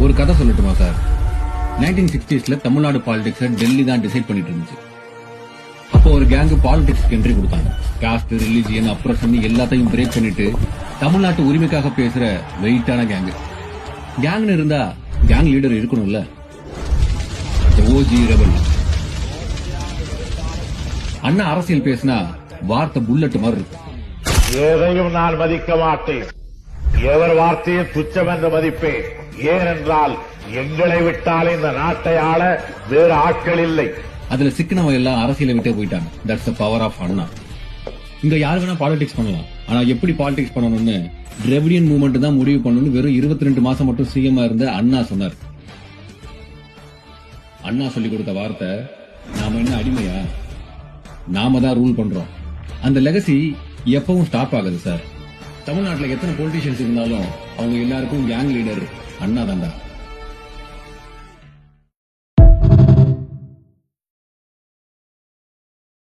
ஒரு கதை சொல்லட்டுமா sir? 1960s Tamil Nadu politics Delhi தான் டிசைட் பண்ணிட்டு இருந்துச்சு. அப்போ ஒரு கேங் பாலிடிக்ஸ் என்ட்ரி கொடுத்தாங்க. காஸ்ட், ரிலிஜியன், அப்ரஷன் எல்லாத்தையும் பிரேக் பண்ணிட்டு தமிழ்நாட்டு உரிமைக்காக பேசுற வெயிட்டான கேங். கேங்னு இருந்தா கேங் லீடர் இருக்கணும்ல. ஓஜி ரெபல் அண்ணா அரசியல் பேசினா வார்த்தை புல்லட் மாதிரி இருக்கு. எதையும் நான் மதிக்க மாட்டேன். எவர் வார்த்தையும் துச்சம் என்று மதிப்பேன். ஏனென்றால் எங்களை விட்டால் இந்த நாட்டை ஆள வேறு ஆட்கள் இல்லை. அதுல சிக்கனவங்க எல்லாம் அரசியலை விட்டே போயிட்டாங்க. தட்ஸ் த பவர் ஆஃப் அண்ணா. இங்க யாரு வேணா பாலிடிக்ஸ் பண்ணலாம். ஆனா எப்படி பாலிடிக்ஸ் பண்ணணும்னு திராவிடியன் மூவ்மெண்ட் தான் முடிவு பண்ணணும்னு வெறும் 22 மாசம் மட்டும் சிஎம் இருந்த அண்ணா சொன்னார். அண்ணா சொல்லி கொடுத்த வார்த்தை, நாம என்ன அடிமையா? நாம தான் ரூல் பண்றோம். அந்த லெகசி எப்பவும் ஸ்டாப் ஆகுது சார். தமிழ்நாட்டில் எத்தனை பொலிட்டீஷியன்ஸ் இருந்தாலும் அவங்க எல்லாருக்கும் கேங் லீடர் அண்ணா தான்டா.